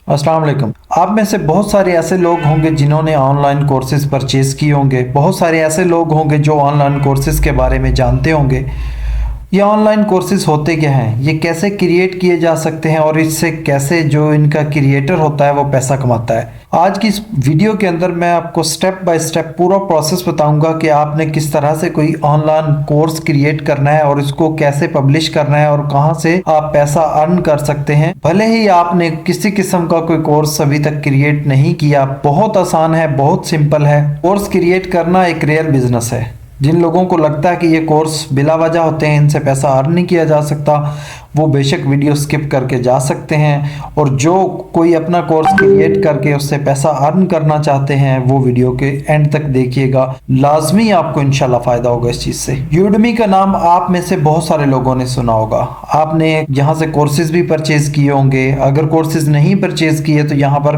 अस्सलाम वालेकुम। आप में से बहुत सारे ऐसे लोग होंगे जिन्होंने ऑनलाइन कोर्सेज परचेज़ किए होंगे। बहुत सारे ऐसे लोग होंगे जो ऑनलाइन कोर्सेज के बारे में जानते होंगे। ये ऑनलाइन कोर्सेज होते क्या हैं, ये कैसे क्रिएट किए जा सकते हैं और इससे कैसे जो इनका क्रिएटर होता है वो पैसा कमाता है। आज की इस वीडियो के अंदर मैं आपको स्टेप बाय स्टेप पूरा प्रोसेस बताऊंगा कि आपने किस तरह से कोई ऑनलाइन कोर्स क्रिएट करना है और इसको कैसे पब्लिश करना है और कहां से आप पैसा अर्न कर सकते हैं। भले ही आपने किसी किस्म का कोई कोर्स अभी तक क्रिएट नहीं किया, बहुत आसान है, बहुत सिंपल है। कोर्स क्रिएट करना एक रियल बिजनेस है। जिन लोगों को लगता है कि ये कोर्स बिला वजह होते हैं, इनसे पैसा अर्न नहीं किया जा सकता, वो बेशक वीडियो स्किप करके जा सकते हैं। और जो कोई अपना कोर्स क्रिएट करके उससे पैसा अर्न करना चाहते हैं वो वीडियो के एंड तक देखिएगा, लाजमी आपको इंशाल्लाह फायदा होगा इस चीज़ से। यूडमी का नाम आप में से बहुत सारे लोगों ने सुना होगा। आपने यहाँ से कोर्सेज भी परचेज किए होंगे। अगर कोर्सेज नहीं परचेज किए तो यहाँ पर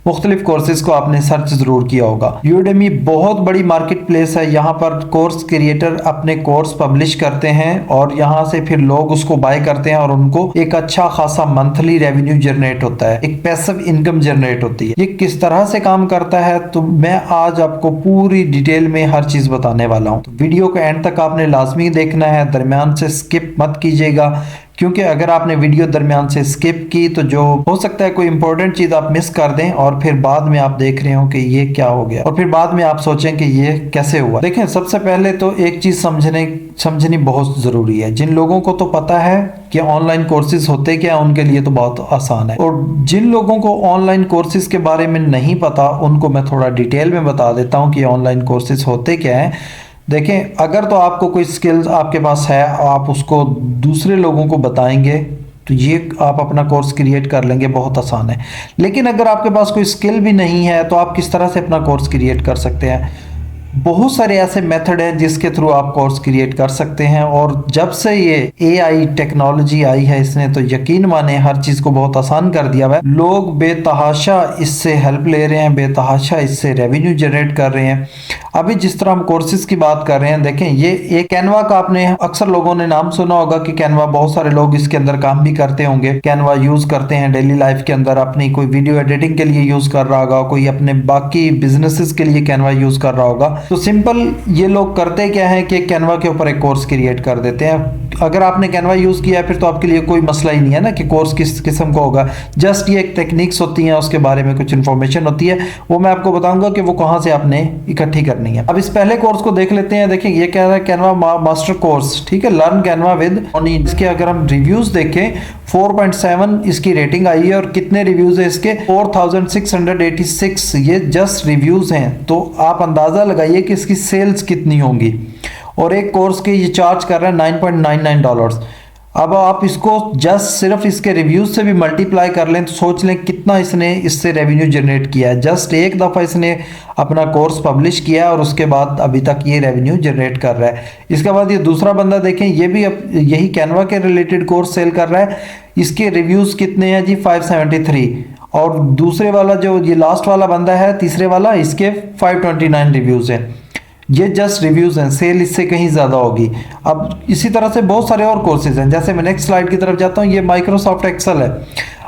मुख्तलिफ कोर्सेज को आपने सर्च जरूर किया होगा। यूडमी बहुत बड़ी मार्केट प्लेस है। यहाँ पर कोर्स क्रिएटर अपने कोर्स पब्लिश करते हैं और यहाँ से फिर लोग उसको बाय करते हैं और उनको एक अच्छा खासा मंथली रेवेन्यू जनरेट होता है, एक पैसिव इनकम जनरेट होती है। ये किस तरह से काम करता है तो मैं आज आपको पूरी डिटेल में हर चीज बताने वाला हूँ। तो वीडियो को एंड तक आपने लाजमी देखना है, दरमियान से स्किप मत कीजिएगा, क्योंकि अगर आपने वीडियो दरमियान से स्किप की तो जो हो सकता है कोई इंपॉर्टेंट चीज आप मिस कर दें और फिर बाद में आप देख रहे हो कि ये क्या हो गया और फिर बाद में आप सोचें कि ये कैसे हुआ। देखें, सबसे पहले तो एक चीज समझनी बहुत जरूरी है। जिन लोगों को तो पता है कि ऑनलाइन कोर्सेज होते क्या, उनके लिए तो बहुत आसान है। और जिन लोगों को ऑनलाइन कोर्सेज के बारे में नहीं पता, उनको मैं थोड़ा डिटेल में बता देता हूँ कि ऑनलाइन कोर्सेज होते क्या है। देखें, अगर तो आपको कोई स्किल्स आपके पास है, आप उसको दूसरे लोगों को बताएंगे तो ये आप अपना कोर्स क्रिएट कर लेंगे, बहुत आसान है। लेकिन अगर आपके पास कोई स्किल भी नहीं है तो आप किस तरह से अपना कोर्स क्रिएट कर सकते हैं? बहुत सारे ऐसे मेथड हैं जिसके थ्रू आप कोर्स क्रिएट कर सकते हैं। और जब से ये एआई टेक्नोलॉजी आई है, इसने तो यकीन माने हर चीज को बहुत आसान कर दिया है। लोग बेतहाशा इससे हेल्प ले रहे हैं, बेतहाशा इससे रेवेन्यू जनरेट कर रहे हैं। अभी जिस तरह हम कोर्सेज की बात कर रहे हैं, देखें, ये एक कैनवा का आपने अक्सर लोगों ने नाम सुना होगा कि कैनवा, बहुत सारे लोग इसके अंदर काम भी करते होंगे। कैनवा यूज करते हैं डेली लाइफ के अंदर, अपनी कोई वीडियो एडिटिंग के लिए यूज कर रहा होगा, कोई अपने बाकी बिजनेसेस के लिए कैनवा यूज कर रहा होगा। तो सिंपल ये लोग करते क्या है कि कैनवा के ऊपर एक कोर्स क्रिएट कर देते हैं। अगर आपने कैनवा यूज किया है फिर तो आपके लिए कोई मसला ही नहीं है ना कि कोर्स किस किस्म का होगा। जस्ट ये एक टेक्निक्स होती हैं, उसके बारे में कुछ इन्फॉर्मेशन होती है, वो मैं आपको बताऊंगा कि वो कहां से आपने इकट्ठी करनी है। अब इस पहले कोर्स को देख लेते हैं। देखिए, ये कह रहा है कैनवा मास्टर कोर्स, ठीक है, लर्न कैनवा विद ओनी। इसके अगर हम रिव्यूज देखें, 4.7 इसकी रेटिंग आई है और कितने रिव्यूज है इसके? 4686। ये जस्ट रिव्यूज हैं, तो आप अंदाजा लगाइए कि इसकी सेल्स कितनी होंगी। और एक कोर्स के ये चार्ज कर रहे हैं $9.99। अब आप इसको जस्ट सिर्फ इसके रिव्यूज से भी मल्टीप्लाई कर लें तो सोच लें कितना इसने इससे रेवेन्यू जनरेट किया है। जस्ट एक दफ़ा इसने अपना कोर्स पब्लिश किया और उसके बाद अभी तक ये रेवेन्यू जनरेट कर रहा है। इसके बाद ये दूसरा बंदा देखें, ये भी अब यही कैनवा के रिलेटेड कोर्स सेल कर रहा है। इसके रिव्यूज़ कितने हैं जी? 573। और दूसरे वाला जो ये लास्ट वाला बंदा है, तीसरे वाला, इसके 529 रिव्यूज़ हैं। ये जस्ट रिव्यूज हैं, सेल इससे कहीं ज़्यादा होगी। अब इसी तरह से बहुत सारे और कोर्सेज हैं। जैसे मैं नेक्स्ट स्लाइड की तरफ जाता हूँ, ये माइक्रोसॉफ्ट एक्सेल है।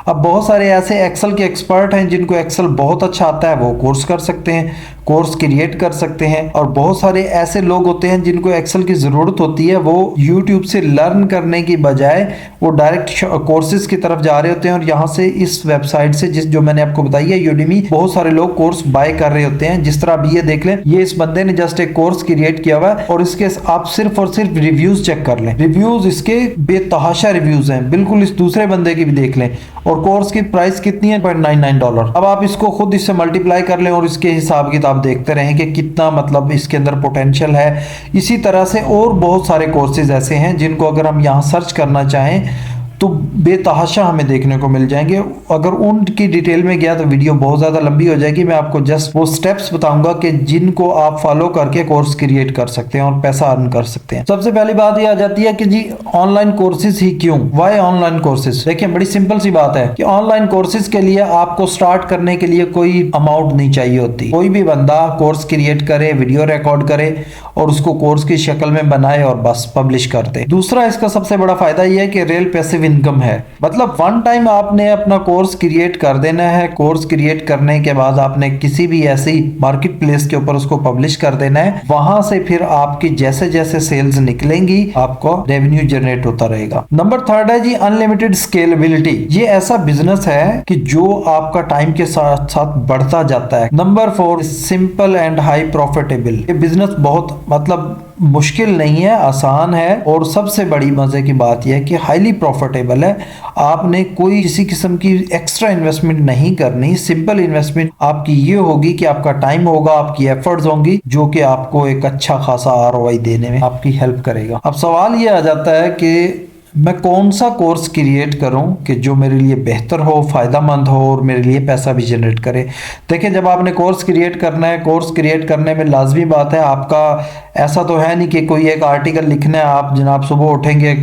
अब बहुत सारे ऐसे एक्सेल के एक्सपर्ट हैं जिनको एक्सेल बहुत अच्छा आता है, वो कोर्स कर सकते हैं, कोर्स क्रिएट कर सकते हैं। और बहुत सारे ऐसे लोग होते हैं जिनको एक्सेल की ज़रूरत होती है, वो यूट्यूब से लर्न करने की बजाय वो डायरेक्ट कोर्सेज की तरफ जा रहे होते हैं। और यहाँ से इस वेबसाइट से जो मैंने आपको बताई है यूडेमी, बहुत सारे लोग कोर्स बाय कर रहे होते हैं। जिस तरह अभी ये देख लें, ये इस बंदे ने जस्ट एक कोर्स क्रिएट किया हुआ है और इसके आप सिर्फ और सिर्फ रिव्यूज चेक कर लें। रिव्यूज इसके बेतहाशा रिव्यूज हैं, बिल्कुल इस दूसरे बंदे की भी देख लें। और कोर्स की प्राइस कितनी है? $0.99। अब आप इसको खुद इससे मल्टीप्लाई कर लें और इसके हिसाब किताब देखते रहें कि कितना मतलब इसके अंदर पोटेंशियल है। इसी तरह से और बहुत सारे कोर्सेज ऐसे हैं जिनको अगर हम यहाँ सर्च करना चाहें तो बेतहाशा हमें देखने को मिल जाएंगे। अगर उनकी डिटेल में गया तो वीडियो बहुत ज़्यादा लंबी हो जाएगी। मैं आपको जस्ट वो स्टेप्स बताऊंगा कि जिनको आप फॉलो करके कोर्स क्रिएट कर सकते हैं और पैसा अर्न कर सकते हैं। सबसे पहली बात ये आ जाती है कि जी ऑनलाइन कोर्सेज ही क्यों? Why online courses? देखिए, बड़ी सिंपल सी बात है कि ऑनलाइन कोर्सेज के लिए आपको स्टार्ट करने के लिए कोई अमाउंट नहीं चाहिए होती। कोई भी बंदा कोर्स क्रिएट करे, वीडियो रिकॉर्ड करे और उसको कोर्स की शक्ल में बनाए और बस पब्लिश कर दे। दूसरा इसका सबसे बड़ा फायदा यह है कि रियल पैसिव इनकम है। मतलब वन टाइम आपने अपना कोर्स क्रिएट कर देना है, कोर्स क्रिएट करने के बाद आपने किसी भी ऐसी मार्केट प्लेस के ऊपर उसको पब्लिश कर देना है, वहां से फिर आपकी जैसे जैसे सेल्स निकलेंगी आपको रेवेन्यू जनरेट होता रहेगा। नंबर थर्ड है जी अनलिमिटेड स्केलेबिलिटी। ये ऐसा बिजनेस है कि जो आपका टाइम के साथ साथ बढ़ता जाता है। Number four simple and high profitable. ये बिजनेस बहुत मतलब मुश्किल नहीं है, आसान है, और सबसे बड़ी मजे की बात यह है कि हाईली प्रॉफिटेबल है। आपने कोई किसी किस्म की एक्स्ट्रा इन्वेस्टमेंट नहीं करनी। सिंपल इन्वेस्टमेंट आपकी ये होगी कि आपका टाइम होगा, आपकी एफर्ट्स होंगी, जो कि आपको एक अच्छा खासा आरओआई देने में आपकी हेल्प करेगा। अब सवाल ये आ जाता है कि मैं कौन सा कोर्स क्रिएट करूं कि जो मेरे लिए बेहतर हो, फायदेमंद हो और मेरे लिए पैसा भी जनरेट करे। देखिए, जब आपने कोर्स क्रिएट करना है, कोर्स क्रिएट करने में लाजमी बात है आपका ऐसा तो है नहीं कि कोई एक आर्टिकल लिखना है, आप जनाब सुबह उठेंगे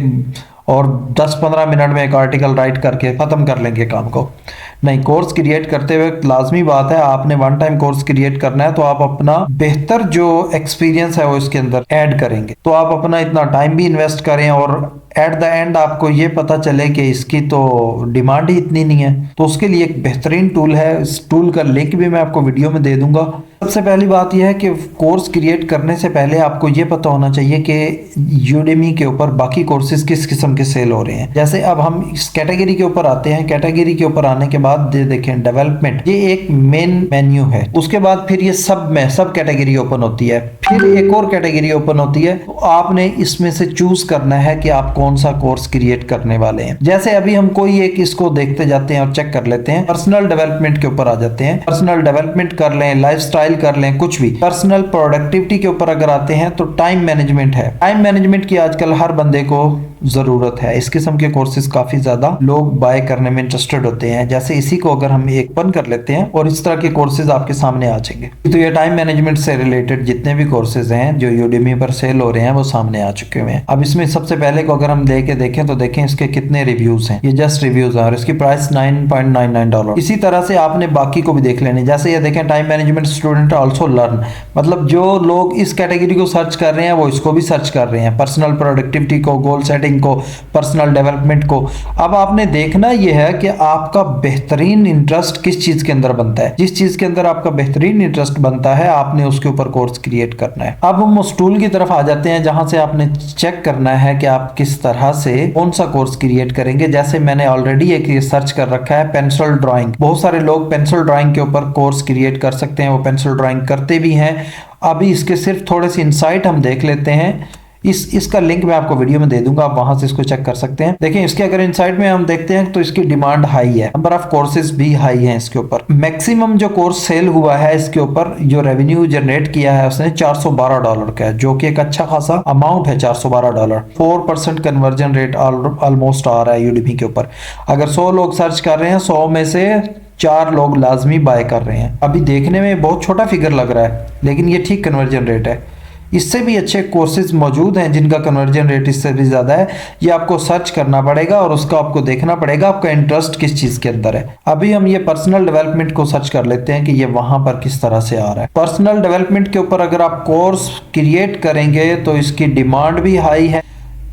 और 10-15 मिनट में एक आर्टिकल राइट करके ख़त्म कर लेंगे काम को। नहीं, कोर्स क्रिएट करते हुए लाजमी बात है आपने वन टाइम कोर्स क्रिएट करना है, तो आप अपना बेहतर जो एक्सपीरियंस है वो इसके अंदर ऐड करेंगे, तो आप अपना इतना टाइम भी इन्वेस्ट करें और एट द एंड आपको ये पता चले कि इसकी तो डिमांड ही इतनी नहीं है। तो उसके लिए एक बेहतरीन टूल है, इस टूल का लिंक भी मैं आपको वीडियो में दे दूंगा। सबसे पहली बात यह है कि कोर्स क्रिएट करने से पहले आपको ये पता होना चाहिए कि यूडेमी के ऊपर बाकी कोर्सेज किस किस्म के सेल हो रहे हैं। जैसे अब हम इस कैटेगरी के ऊपर आते हैं। कैटेगरी के ऊपर आने के बाद देखें डेवलपमेंट, ये एक मेन मेन्यू है। उसके बाद फिर ये सब कैटेगरी ओपन होती है, फिर एक और कैटेगरी ओपन होती है। तो आपने इसमें से चूज करना है कि आप कौन सा कोर्स क्रिएट करने वाले हैं। जैसे अभी हम कोई एक इसको देखते जाते हैं और चेक कर लेते हैं। पर्सनल डेवलपमेंट के ऊपर आ जाते हैं, पर्सनल डेवलपमेंट कर लें, लाइफस्टाइल कर लें, कुछ भी। पर्सनल प्रोडक्टिविटी के ऊपर अगर आते हैं तो टाइम मैनेजमेंट है। टाइम मैनेजमेंट की आजकल हर बंदे को जरूरत है। इस किस्म के कोर्सेज काफी ज्यादा लोग बाय करने में इंटरेस्टेड होते हैं। जैसे इसी को अगर हम एक ओपन कर लेते हैं और इस तरह के कोर्सेज आपके सामने आ जाएंगे। तो ये टाइम मैनेजमेंट से रिलेटेड जितने भी कोर्सेज हैं जो यूडेमी पर सेल हो रहे हैं वो सामने आ चुके हुए हैं। अब इसमें सबसे पहले को अगर हम लेके देखें तो देखें इसके कितने रिव्यूज हैं। ये जस्ट रिव्यूज हैं और इसकी प्राइस $9.99। इसी तरह से आपने बाकी को भी देख लेने। जैसे ये देखें time management student also learn, मतलब जो लोग इस कैटेगरी को सर्च कर रहे हैं वो इसको भी सर्च कर रहे हैं। पर्सनल प्रोडक्टिविटी को, गोल सेटिंग को, पर्सनल डेवलपमेंट को। अब आपने देखना यह है कि आपका बेहतरीन इंटरेस्ट किस चीज के अंदर बनता है। जिस चीज के अंदर आपका बेहतरीन इंटरेस्ट बनता है आपने उसके ऊपर कोर्स क्रिएट करना है। अब हम उस टूल की तरफ आ जाते हैं जहां से आपने चेक करना है कि आप किस तरह से कौन सा कोर्स क्रिएट करेंगे। जैसे मैंने ऑलरेडी एक सर्च कर रखा है पेंसिल ड्राइंग। बहुत सारे लोग पेंसिल ड्राइंग के ऊपर कोर्स क्रिएट कर सकते हैं, वो पेंसिल ड्राइंग करते भी हैं। अभी इसके सिर्फ थोड़े से इंसाइट हम देख लेते हैं। इसका लिंक मैं आपको वीडियो में दे दूंगा, आप वहां से इसको चेक कर सकते हैं। देखिए इसके अगर इनसाइट में हम देखते हैं तो इसकी डिमांड हाई है, नंबर ऑफ कोर्सेज भी हाई है इसके ऊपर। मैक्सिमम जो कोर्स सेल हुआ है इसके ऊपर, जो रेवेन्यू जनरेट किया है उसने $412 का है, जो कि एक अच्छा खासा अमाउंट है। $412, 4% कन्वर्जन रेट ऑलमोस्ट आ रहा है यूडेमी के ऊपर। अगर 100 लोग सर्च कर रहे हैं, 100 में से 4 लोग लाजमी बाय कर रहे हैं। अभी देखने में बहुत छोटा फिगर लग रहा है लेकिन ये ठीक कन्वर्जन रेट है। इससे भी अच्छे कोर्सेज मौजूद हैं जिनका कन्वर्जन रेट इससे भी ज़्यादा है। ये आपको सर्च करना पड़ेगा और उसका आपको देखना पड़ेगा आपका इंटरेस्ट किस चीज़ के अंदर है। अभी हम ये पर्सनल डेवलपमेंट को सर्च कर लेते हैं कि ये वहां पर किस तरह से आ रहा है। पर्सनल डेवलपमेंट के ऊपर अगर आप कोर्स क्रिएट करेंगे तो इसकी डिमांड भी हाई है।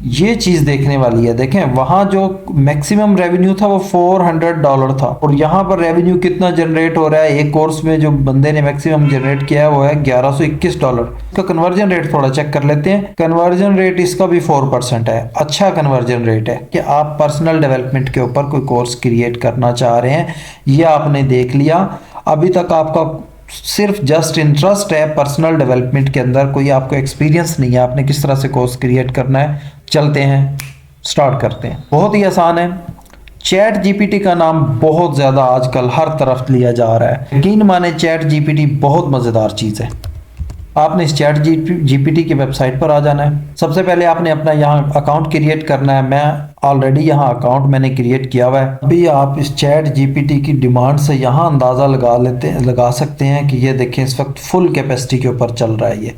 ये चीज देखने वाली है। देखें वहां जो मैक्सिमम रेवेन्यू था वो $400 था और यहाँ पर रेवेन्यू कितना जनरेट हो रहा है। एक कोर्स में जो बंदे ने मैक्सिमम जनरेट किया है वो है $1121। इसका कन्वर्जन रेट थोड़ा चेक कर लेते हैं। कन्वर्जन रेट इसका भी 4% है, अच्छा कन्वर्जन रेट है। कि आप पर्सनल डेवलपमेंट के ऊपर कोई कोर्स क्रिएट करना चाह रहे हैं, ये आपने देख लिया। अभी तक आपका सिर्फ जस्ट इंटरेस्ट है पर्सनल डेवलपमेंट के अंदर, कोई आपको एक्सपीरियंस नहीं है आपने किस तरह से कोर्स क्रिएट करना है। चलते हैं, स्टार्ट करते हैं। बहुत ही आसान है। चैट जीपीटी का नाम बहुत ज़्यादा आजकल हर तरफ लिया जा रहा है। यकीन माने चैट जीपीटी बहुत मज़ेदार चीज़ है। आपने इस चैट जीपीटी की वेबसाइट पर आ जाना है। सबसे पहले आपने अपना यहाँ अकाउंट क्रिएट करना है। मैं ऑलरेडी यहाँ अकाउंट मैंने क्रिएट किया हुआ है। अभी आप इस चैट जीपीटी की डिमांड से यहाँ अंदाज़ा लगा सकते हैं कि ये देखें इस वक्त फुल कैपेसिटी के ऊपर चल रहा है। ये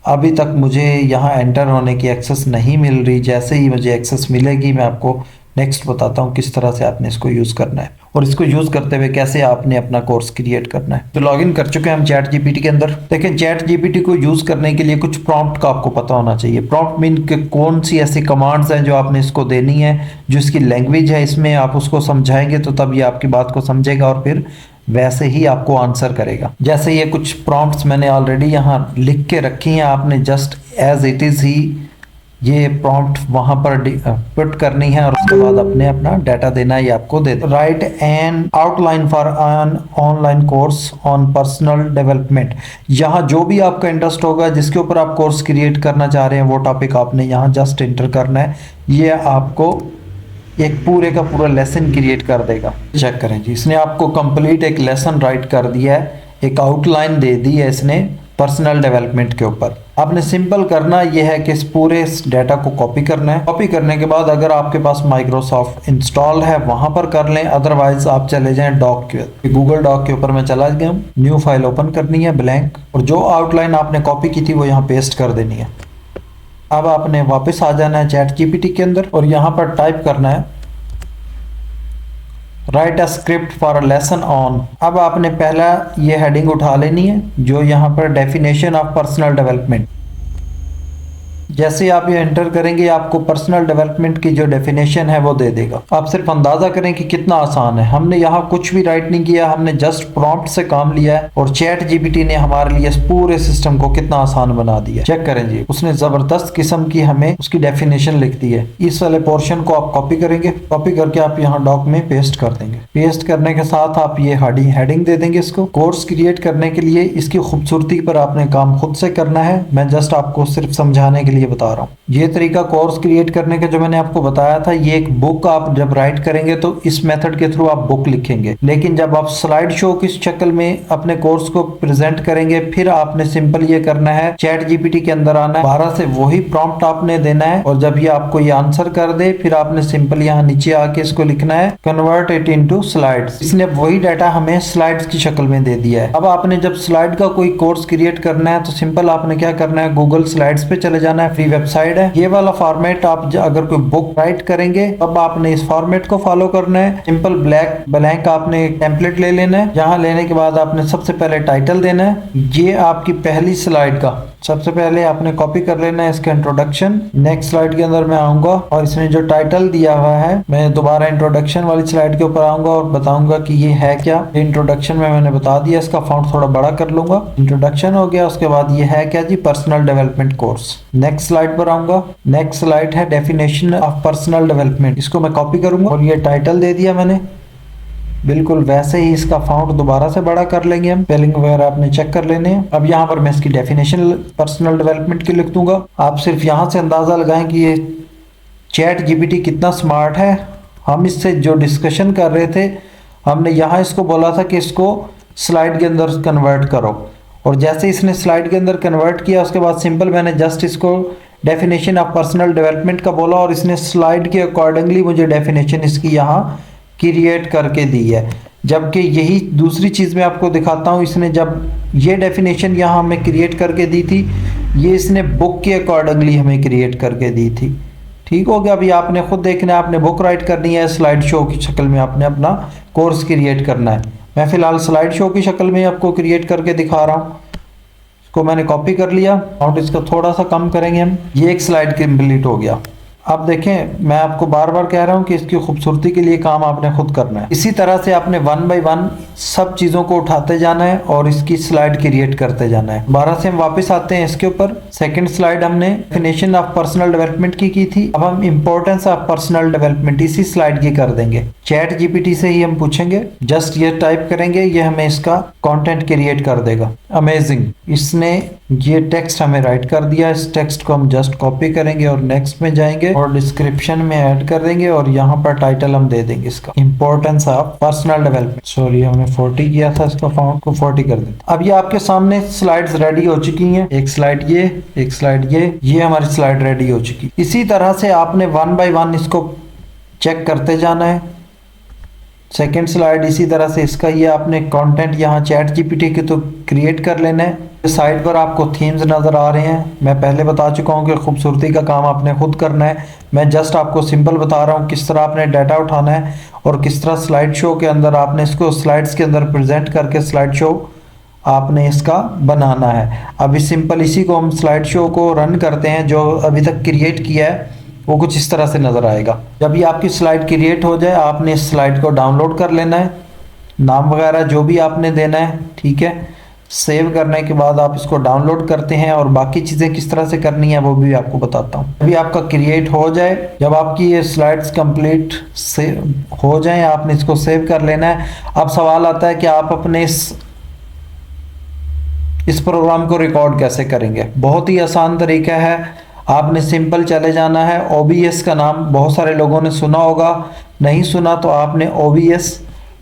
अभी तक मुझे यहाँ एंटर होने की एक्सेस नहीं मिल रही। जैसे ही मुझे एक्सेस मिलेगी मैं आपको नेक्स्ट बताता हूँ किस तरह से आपने इसको यूज़ करना है और इसको यूज़ करते हुए कैसे आपने अपना कोर्स क्रिएट करना है। तो लॉगिन कर चुके हैं हम चैट जीपीटी के अंदर। देखें, चैट जीपीटी को यूज़ करने के लिए कुछ प्रॉम्प्ट का आपको पता होना चाहिए। प्रॉम्प्ट मीन कि कौन सी ऐसी कमांड्स हैं जो आपने इसको देनी है, जो इसकी लैंग्वेज है, इसमें आप उसको समझाएंगे तो तब ये आपकी बात को समझेगा और फिर वैसे ही आपको आंसर करेगा। जैसे ये कुछ प्रॉम्प्ट्स मैंने ऑलरेडी यहाँ लिख के रखी हैं, आपने जस्ट एज इट इज़ ही ये प्रॉम्प्ट वहां पर पुट करनी है और उसके बाद अपने अपना डाटा देना है। ये आपको दे दे। Write an outline for an online course on personal development. यहाँ जो भी आपका इंटरेस्ट होगा, जिसके ऊपर आप कोर्स क्रिएट करना चाह रहे हैं, वो टॉपिक आपने यहाँ जस्ट इंटर करना है। ये आपको एक पूरे का पूरा लेसन क्रिएट कर देगा। चेक करें जी, इसने आपको कंप्लीट एक लेसन राइट कर दिया है, एक आउटलाइन दे दी है इसने पर्सनल डेवलपमेंट के ऊपर। आपने सिंपल करना यह है कि इस पूरे डाटा को कॉपी करना है। कॉपी करने के बाद अगर आपके पास माइक्रोसॉफ्ट इंस्टॉल है वहां पर कर लें, अदरवाइज आप चले जाएं डॉक के, गूगल डॉक के ऊपर मैं चला गया हूँ। न्यू फाइल ओपन करनी है ब्लैंक, और जो आउटलाइन आपने कॉपी की थी वो यहाँ पेस्ट कर देनी है। अब आपने वापस आ जाना है चैट जीपीटी के अंदर और यहाँ पर टाइप करना है right a script for a lesson on. अब आपने पहला ये हेडिंग उठा लेनी है जो यहाँ पर डेफिनेशन ऑफ पर्सनल डेवलपमेंट। जैसे आप ये एंटर करेंगे आपको पर्सनल डेवलपमेंट की जो डेफिनेशन है वो दे देगा। आप सिर्फ अंदाजा करें कि कितना आसान है। हमने यहाँ कुछ भी राइट नहीं किया, हमने जस्ट प्रॉम्प्ट से काम लिया है और चैट जीपीटी ने हमारे लिए इस पूरे सिस्टम को कितना आसान बना दिया। चेक करें जी, उसने जबरदस्त किस्म की हमें उसकी डेफिनेशन लिख दी है। इस वाले पोर्शन को आप कॉपी करेंगे, कॉपी करके आप यहाँ डॉक में पेस्ट कर देंगे। पेस्ट करने के साथ आप ये हेडिंग दे देंगे इसको। कोर्स क्रिएट करने के लिए इसकी खूबसूरती पर आपने काम खुद से करना है, मैं जस्ट आपको सिर्फ समझाने के लिए बता रहा हूँ। ये तरीका कोर्स क्रिएट करने का जो मैंने आपको बताया था, ये एक बुक आप जब राइट करेंगे तो इस मेथड के थ्रू आप बुक लिखेंगे, लेकिन जब आप स्लाइड शो की शक्ल में अपने कोर्स को प्रेजेंट करेंगे फिर आपने सिंपल ये करना है, चैट जीपीटी के अंदर आना है, 12 से वही प्रॉम्प्ट आपने देना है और जब ये आपको ये आंसर कर दे फिर आपने सिंपल यहाँ नीचे आके इसको लिखना है कन्वर्ट इट इनटू स्लाइड्स। इसने वही डाटा हमें स्लाइड्स की शक्ल में दे दिया है। अब आपने जब स्लाइड का कोई कोर्स क्रिएट करना है तो सिंपल आपने क्या करना है, गूगल स्लाइड्स पे चले जाना है, फ्री वेबसाइट है। ये वाला फॉर्मेट आप अगर कोई बुक राइट करेंगे तब आपने इस फॉर्मेट को फॉलो करना है। सिंपल ब्लैंक आपने टेम्पलेट ले लेना है। यहाँ लेने के बाद आपने सबसे पहले टाइटल देना है। ये आपकी पहली स्लाइड का सबसे पहले आपने कॉपी कर लेना है इसका इंट्रोडक्शन। नेक्स्ट स्लाइड के अंदर मैं आऊंगा और इसने जो टाइटल दिया हुआ है मैं दोबारा इंट्रोडक्शन वाली स्लाइड के ऊपर आऊंगा और बताऊंगा कि ये है क्या। इंट्रोडक्शन में मैंने बता दिया, इसका फॉन्ट थोड़ा बड़ा कर लूंगा। इंट्रोडक्शन हो गया, उसके बाद ये है क्या जी, personal development course. Next slide पर आऊंगा। नेक्स्ट स्लाइड है डेफिनेशन ऑफ पर्सनल डेवलपमेंट, इसको मैं कॉपी करूंगा और ये टाइटल दे दिया मैंने। बिल्कुल वैसे ही इसका फाउंट दोबारा से बड़ा कर लेंगे हम, स्पेलिंग वगैरह आपने चेक कर लेने हैं। अब यहाँ पर मैं इसकी डेफिनेशन पर्सनल डेवलपमेंट की लिख दूंगा। आप सिर्फ यहाँ से अंदाजा लगाएं कि ये चैट जीपीटी कितना स्मार्ट है। हम इससे जो डिस्कशन कर रहे थे, हमने यहाँ इसको बोला था कि इसको स्लाइड के अंदर कन्वर्ट करो, और जैसे इसने स्लाइड के अंदर कन्वर्ट किया उसके बाद सिंपल मैंने जस्ट इसको डेफिनेशन ऑफ पर्सनल डेवलपमेंट का बोला और इसने स्लाइड के अकॉर्डिंगली मुझे डेफिनेशन इसकी यहाँ क्रिएट करके दी है। जबकि यही दूसरी चीज़ मैं आपको दिखाता हूँ, इसने जब ये डेफिनेशन यहाँ हमें क्रिएट करके दी थी, ये इसने बुक के अकॉर्डिंगली हमें क्रिएट करके दी थी। ठीक हो गया। अभी आपने खुद देखना है, आपने बुक राइट करनी है, स्लाइड शो की शक्ल में आपने अपना कोर्स क्रिएट करना है। मैं फिलहाल स्लाइड शो की शक्ल में आपको क्रिएट करके दिखा रहा हूँ। इसको मैंने कॉपी कर लिया और इसको थोड़ा सा कम करेंगे हम। ये एक स्लाइड कंप्लीट हो गया। अब देखें, मैं आपको बार बार कह रहा हूं कि इसकी खूबसूरती के लिए काम आपने खुद करना है। इसी तरह से आपने 1 बाय 1 सब चीज़ों को उठाते जाना है और इसकी स्लाइड क्रिएट करते जाना है। 12 से हम वापस आते हैं इसके ऊपर। सेकंड स्लाइड हमने डेफिनेशन ऑफ पर्सनल डेवलपमेंट की थी। अब हम इंपॉर्टेंस ऑफ पर्सनल डेवलपमेंट इसी स्लाइड की कर देंगे। चैट जीपीटी से ही हम पूछेंगे, जस्ट ये टाइप करेंगे, ये हमें इसका कंटेंट क्रिएट कर देगा। अमेजिंग, इसने ये टेक्स्ट हमें राइट कर दिया। इस टेक्स्ट को हम जस्ट कॉपी करेंगे और नेक्स्ट में जाएंगे और डिस्क्रिप्शन में ऐड कर देंगे और यहाँ पर टाइटल हम दे देंगे इसका importance of personal development. Sorry, हमने 40 किया था, इसका फाउंट को 40 कर देते। अब ये आपके सामने स्लाइड्स रेडी हो चुकी हैं। एक स्लाइड ये, एक स्लाइड ये हमारी स्लाइड रेडी हो चुकी। इसी तरह से आपने 1 बाय 1 इसको चेक करते जाना है। सेकेंड स्लाइड इसी तरह से इसका ये आपने कंटेंट यहाँ चैट जीपीटी के तो क्रिएट कर लेना है। साइड पर आपको थीम्स नज़र आ रहे हैं। मैं पहले बता चुका हूं कि खूबसूरती का काम आपने खुद करना है। मैं जस्ट आपको सिंपल बता रहा हूं किस तरह आपने डाटा उठाना है और किस तरह स्लाइड शो के अंदर आपने इसको स्लाइड्स के अंदर प्रेजेंट करके स्लाइड शो आपने इसका बनाना है। अभी सिंपल इसी को हम स्लाइड शो को रन करते हैं। जो अभी तक क्रिएट किया है वो कुछ इस तरह से नज़र आएगा। जब ये आपकी स्लाइड क्रिएट हो जाए आपने इस स्लाइड को डाउनलोड कर लेना है, नाम वगैरह जो भी आपने देना है, ठीक है। सेव करने के बाद आप इसको डाउनलोड करते हैं और बाकी चीज़ें किस तरह से करनी है वो भी आपको बताता हूँ। अभी आपका क्रिएट हो जाए, जब आपकी ये स्लाइड्स कंप्लीट से हो जाए आपने इसको सेव कर लेना है। अब सवाल आता है कि आप अपने इस प्रोग्राम को रिकॉर्ड कैसे करेंगे। बहुत ही आसान तरीका है। आपने सिंपल चले जाना है। OBS का नाम बहुत सारे लोगों ने सुना होगा, नहीं सुना तो आपने OBS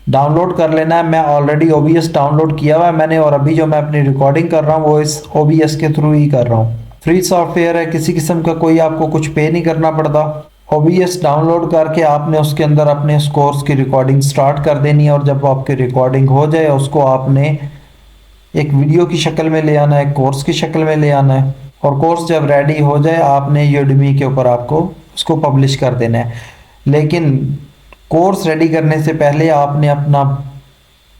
डाउनलोड कर लेना है। मैं ऑलरेडी OBS डाउनलोड किया हुआ है मैंने, और अभी जो मैं अपनी रिकॉर्डिंग कर रहा हूँ वो इस OBS के थ्रू ही कर रहा हूँ। फ्री सॉफ्टवेयर है, किसी किस्म का कोई आपको कुछ पे नहीं करना पड़ता। OBS डाउनलोड करके आपने उसके अंदर अपने इस कोर्स की रिकॉर्डिंग स्टार्ट कर देनी है, और जब आपकी रिकॉर्डिंग हो जाए उसको आपने एक वीडियो की शक्ल में ले आना है, कोर्स की शक्ल में ले आना है, और कोर्स जब रेडी हो जाए आपने Udemy के ऊपर आपको उसको पब्लिश कर देना है। लेकिन कोर्स रेडी करने से पहले आपने अपना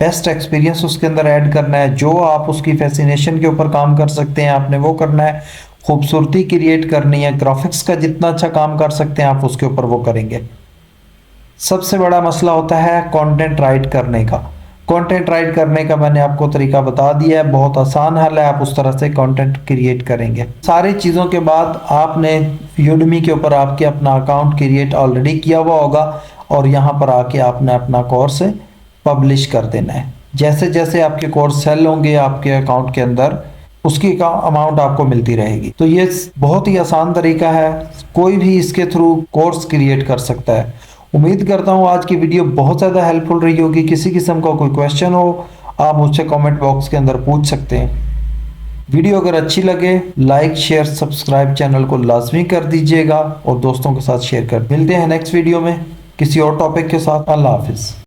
बेस्ट एक्सपीरियंस उसके अंदर ऐड करना है। जो आप उसकी फैसिनेशन के ऊपर काम कर सकते हैं आपने वो करना है। खूबसूरती क्रिएट करनी है, ग्राफिक्स का जितना अच्छा काम कर सकते हैं आप उसके ऊपर वो करेंगे। सबसे बड़ा मसला होता है कंटेंट राइट करने का। कंटेंट राइट करने का मैंने आपको तरीका बता दिया है, बहुत आसान हल है। आप उस तरह से कंटेंट क्रिएट करेंगे। सारी चीज़ों के बाद आपने Udemy के ऊपर आपके अपना अकाउंट क्रिएट ऑलरेडी किया हुआ होगा, और यहाँ पर आके आपने अपना कोर्स पब्लिश कर देना है। जैसे जैसे आपके कोर्स सेल होंगे आपके अकाउंट के अंदर उसकी अमाउंट आपको मिलती रहेगी। तो ये बहुत ही आसान तरीका है, कोई भी इसके थ्रू कोर्स क्रिएट कर सकता है। उम्मीद करता हूँ आज की वीडियो बहुत ज़्यादा हेल्पफुल रही होगी। किसी किस्म का कोई क्वेश्चन हो आप मुझसे कमेंट बॉक्स के अंदर पूछ सकते हैं। वीडियो अगर अच्छी लगे लाइक शेयर सब्सक्राइब चैनल को लाजमी कर दीजिएगा और दोस्तों के साथ शेयर कर। मिलते हैं नेक्स्ट वीडियो में किसी और टॉपिक के साथ। अल्लाह हाफिज़।